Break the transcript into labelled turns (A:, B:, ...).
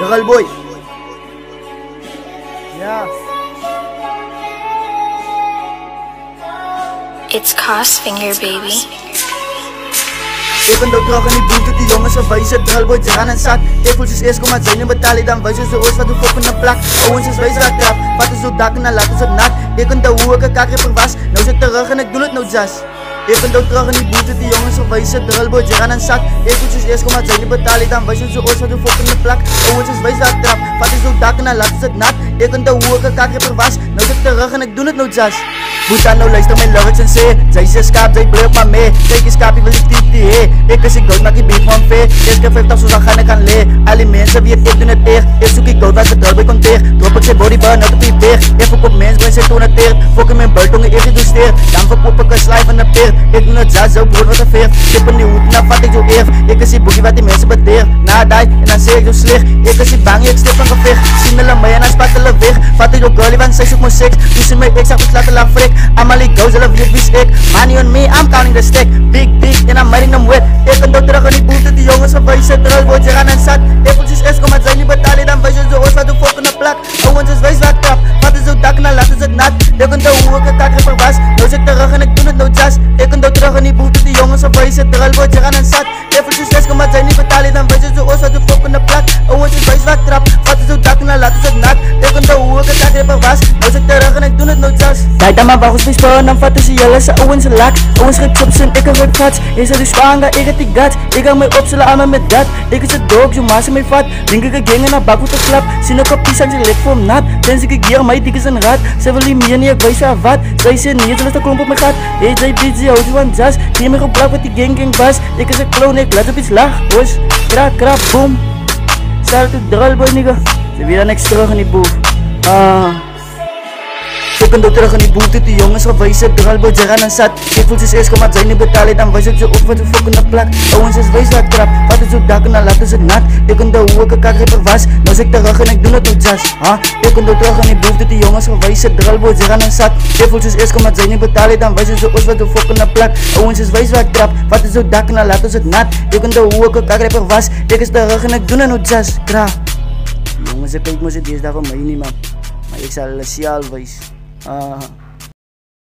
A: Dagal boy. Yeah.
B: It's Crossfinger, baby.
A: Ik ben dood terug aan die boete, die jongens van wijze dralboy, ze gaan en zat. Ik voel ze eerst kom uit zijn en betalen dan wijze ze ooit wat de fok in de plak. Owens is wijze wat trap, wat is zo dak en dan laten ze het nat. Ik ben de hoe ik een kakripper was, nou zit terug en ik doe het nou just. Ik ben dood terug aan die boete, die jongens van wijze dralboy, ze gaan en zat. Ik voel ze eerst kom uit zijn en betalen dan wijze ze ooit wat de fok in de plak. Owens is wijze wat trap, wat is zo dak en dan laten ze het nat. Ik ben de hoe ik een kakripper was, nou zit terug en ik doe het nou just. Boeta nou luister mijn lyrics en sê zij is skaap, zij blur maar mee. Kijk eens skaapie wil ik TT hey. Ik is ik goud maak die beat van vee. Eerst keer 50 zo dan gaan ik aan lee. Al die mensen wie het ik doen het eer. Eerst zoek ik goud wat de dralboy konteer. Drop ik zijn bodyburn uit op die beer. Ik verkoop mens ben zij toneteer. Fok in mijn buitongen eerst ik doe steer. Dan verkoop ik een slijf van de peer. Ik doe het zas, zo brood wat een veer. Kip in die hoed en dan vat ik zo eer. Ik is die boogie wat die mensen beteer. Na die en dan zeg ik zo slecht. Ik is die bang, ik stip van gevecht. Zien hulle my en dan spat hulle weg. Vat ik zo girlie want zij zoekt mijn seks. Toen ze mij ik zag ik laat hulle frik. Allemaal die goals hulle weet wie's ek. Money on me, I'm counting the stack. Big and I'm mighting them wet. Ik ben dood terug aan die boete, die jongens van wijze dralboy, ze gaan en zat. Ik voel ze kom uit zijn niet betalen, dan wijze ze ooit wat de fok in de plak. Owens is wijs wat trap, wat is zo dak en dan laten ze het nat. Ik ben de hoe ik een kakripper was, nou zit terug en ik doe het nou just. Ik ben dood terug aan die boete, die jongens van wijze dralboy, ze gaan en zat. Ik voel ze kom uit zijn niet betalen, dan wijze ze ooit wat de fok in de plak. Owens is wijs wat trap, wat is zo dak en dan laten ze het nat. Ik ben de hoe ik een kakripper was, nou zit terug en ik doe het nou just. Kijk dan maar waar ons bespaar, dan vatten ze jullie ze Owens en lak. Owens gaat chips en ik heb fats. Is er dus spanga, ik heb die guts. Ik ga mij opstellen aan me met dat. Ik is het dope, je maas in mijn vat. Denk ik een gang en een bak met een klap. Zien ik op die zang, ze ligt voor hem nat. Tenzij ik hier, mij dik is een rat. Ze wil die meer niet, ik weet ze wat. Zij zit niet, ze is de klomp op mijn gat. Hey, zij biedt ze houdt van jazz. Hier me geblak met die gang bas. Ik is een clown, ik laat op iets lach. Hoes, krak, krap, boom. Stel to dralboy, nigga. Ze weer dan niks terug in die boef. Ik ben dood terug aan die boete, die jongens van wijze dralboy, ze gaan en zat. Ik voel ze eerst kom uit zijn niet betalen, dan wijs ik ze op wat de fok in de plak. Owens is wijs wat trap, wat is zo dak en dan laten ze het nat. Ik ben de hoe ik een kakripper was, nou zit ik terug en ik doe het ook just. Ik ben dood terug aan die boete, die jongens van wijze dralboy, ze gaan en zat. Ik voel ze eerst kom uit zijn niet betalen, dan wijs ik ze op wat de fok in de plak. Owens is wijs wat trap, wat is zo dak en dan laten ze het nat. Ik ben de hoe ik een kakripper was, ik is terug en ik doe het ook just. Krap. Jongens, ik kijk me ze deze dag van mij niet man, maar ik zal hulle siaal wijs.